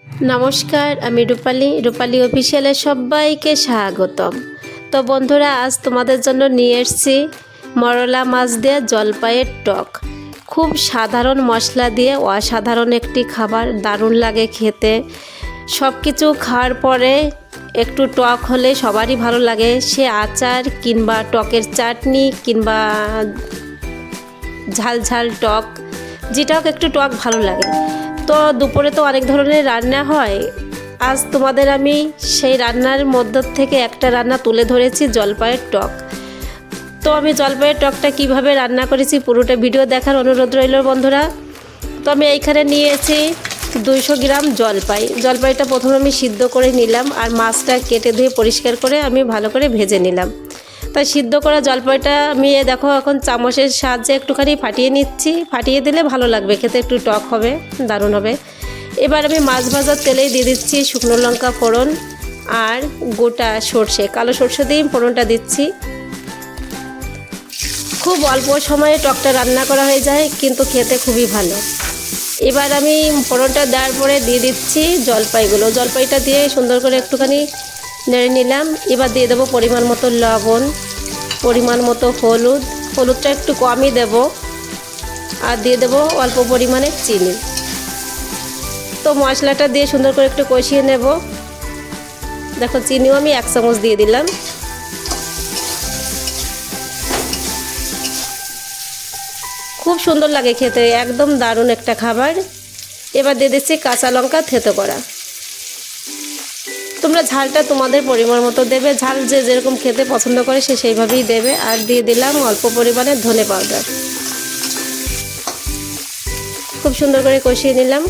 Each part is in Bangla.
নমস্কার, আমি রূপালী অফিসিয়ালে সবাইকে স্বাগতম। তো বন্ধুরা, আজ তোমাদের জন্য নিয়ে এসেছি মরলা মাছ দিয়ে জলপাইয়ের টক। খুব সাধারণ মশলা দিয়ে অসাধারণ একটি খাবার, দারুণ লাগে খেতে। সব কিছু খাওয়ার পরে একটু টক হলে সবারই ভালো লাগে, সে আচার কিংবা টকের চাটনি কিংবা ঝাল ঝাল টক, যেটা হোক একটু টক ভালো লাগে। তো দুপুরে তো অনেক ধরনের রান্না হয়, আজ তোমাদের আমি সেই রান্নার মধ্য থেকে একটা রান্না তুলে ধরেছি, জলপাইয়ের টক। তো আমি জলপাইয়ের টকটা কিভাবে রান্না করেছি পুরোটা ভিডিও দেখার অনুরোধ রইল বন্ধুরা। তো আমি এইখানে নিয়েছি 200 গ্রাম জলপাইটা প্রথমে আমি সিদ্ধ করে নিলাম, আর মাছটা কেটে ধুয়ে পরিষ্কার করে আমি ভালো করে ভেজে নিলাম। তাই সিদ্ধ করা জলপাইটা আমি দেখো এখন চামচের সাহায্যে একটুখানি ফাটিয়ে নিচ্ছি। ফাটিয়ে দিলে ভালো লাগবে খেতে, একটু টক হবে, দারুণ হবে। এবার আমি মাছ ভাজার তেলেই দিয়ে দিচ্ছি শুকনো লঙ্কা ফোড়ন আর গোটা সর্ষে, কালো সর্ষে দিয়ে ফোড়নটা দিচ্ছি। খুব অল্প সময়ে টকটা রান্না করা হয়ে যায়, কিন্তু খেতে খুবই ভালো। এবার আমি ফোড়নটা দেওয়ার পরে দিয়ে দিচ্ছি জলপাইটা দিয়ে সুন্দর করে একটুখানি নেড়ে নিলাম। এবার দিয়ে দেবো পরিমাণ মতো লবণ, পরিমাণ মতো হলুদটা একটু কমই দেব, আর দিয়ে দেবো অল্প পরিমাণে চিনি। তো মশলাটা দিয়ে সুন্দর করে একটু কষিয়ে নেব। দেখো চিনিও আমি 1 চামচ দিয়ে দিলাম। খুব সুন্দর লাগে খেতে, একদম দারুণ একটা খাবার। এবার দিয়ে দিচ্ছি কাঁচা লঙ্কা থেতো করা। তোমরা ঝালটা তোমাদের পরিমাণ মতো দেবে, ঝাল যে যেরকম খেতে পছন্দ করে সে সেইভাবেই দেবে। আর দিয়ে দিলাম অল্প পরিমাণে ধনে পাউডার। খুব সুন্দর করে কষিয়ে নিলাম।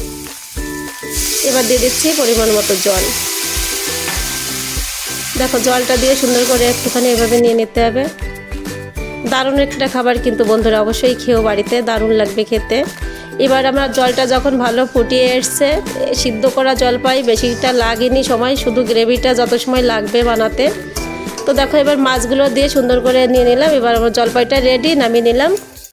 এবার দিয়ে দিচ্ছি পরিমাণ মতো জল। দেখো জলটা দিয়ে সুন্দর করে একটুখানি এভাবে নিয়ে নিতে হবে। দারুণ একটা খাবার কিন্তু বন্ধুরা, অবশ্যই খেয়েও বাড়িতে, দারুণ লাগবে খেতে। এবার আমার জলটা যখন ভালো ফুটিয়ে এসছে, সিদ্ধ করা জলপাই বেশিটা লাগেনি সময়, শুধু গ্রেভিটা যত সময় লাগবে বানাতে। তো দেখো এবার মাছগুলো দিয়ে সুন্দর করে নিয়ে নিলাম। এবার আমার জলপাইটা রেডি, নামিয়ে নিলাম।